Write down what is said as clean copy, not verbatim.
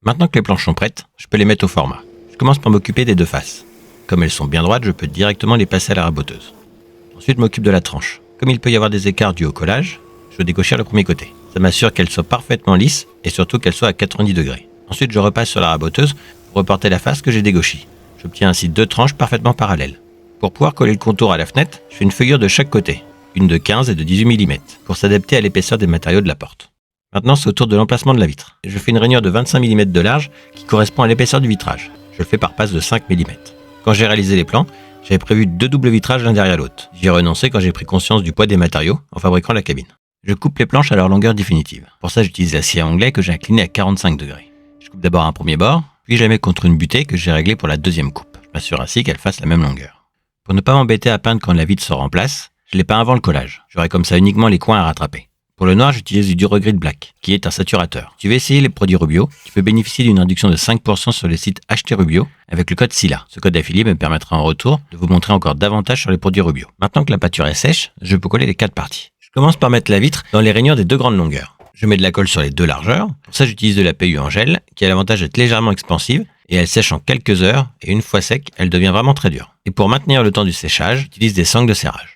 Maintenant que les planches sont prêtes, je peux les mettre au format. Je commence par m'occuper des deux faces. Comme elles sont bien droites, je peux directement les passer à la raboteuse. Ensuite, je m'occupe de la tranche. Comme il peut y avoir des écarts dus au collage, je décochère le premier côté. Ça m'assure qu'elle soit parfaitement lisse et surtout qu'elle soit à 90 degrés. Ensuite, je repasse sur la raboteuse pour reporter la face que j'ai dégauchie. J'obtiens ainsi deux tranches parfaitement parallèles. Pour pouvoir coller le contour à la fenêtre, je fais une feuillure de chaque côté, une de 15 et de 18 mm, pour s'adapter à l'épaisseur des matériaux de la porte. Maintenant, c'est au tour de l'emplacement de la vitre. Je fais une rainure de 25 mm de large qui correspond à l'épaisseur du vitrage. Je le fais par passe de 5 mm. Quand j'ai réalisé les plans, j'avais prévu 2 doubles vitrages l'un derrière l'autre. J'y ai renoncé quand j'ai pris conscience du poids des matériaux en fabriquant la cabine. Je coupe les planches à leur longueur définitive. Pour ça, j'utilise la scie à onglet que j'ai inclinée à 45 degrés. Je coupe d'abord un premier bord, puis je la mets contre une butée que j'ai réglée pour la deuxième coupe. Je m'assure ainsi qu'elle fasse la même longueur. Pour ne pas m'embêter à peindre quand la vitre sort en place, je l'ai peint avant le collage. J'aurai comme ça uniquement les coins à rattraper. Pour le noir, j'utilise du Durogrid Black, qui est un saturateur. Si tu veux essayer les produits Rubio, tu peux bénéficier d'une réduction de 5% sur le site Acheter Rubio avec le code SILA. Ce code affilié me permettra en retour de vous montrer encore davantage sur les produits Rubio. Maintenant que la peinture est sèche, je peux coller les 4 parties. Je commence par mettre la vitre dans les rainures des 2 grandes longueurs. Je mets de la colle sur les 2 largeurs. Pour ça, j'utilise de la PU en gel, qui a l'avantage d'être légèrement expansive, et elle sèche en quelques heures, et une fois sec, elle devient vraiment très dure. Et pour maintenir le temps du séchage, j'utilise des sangles de serrage.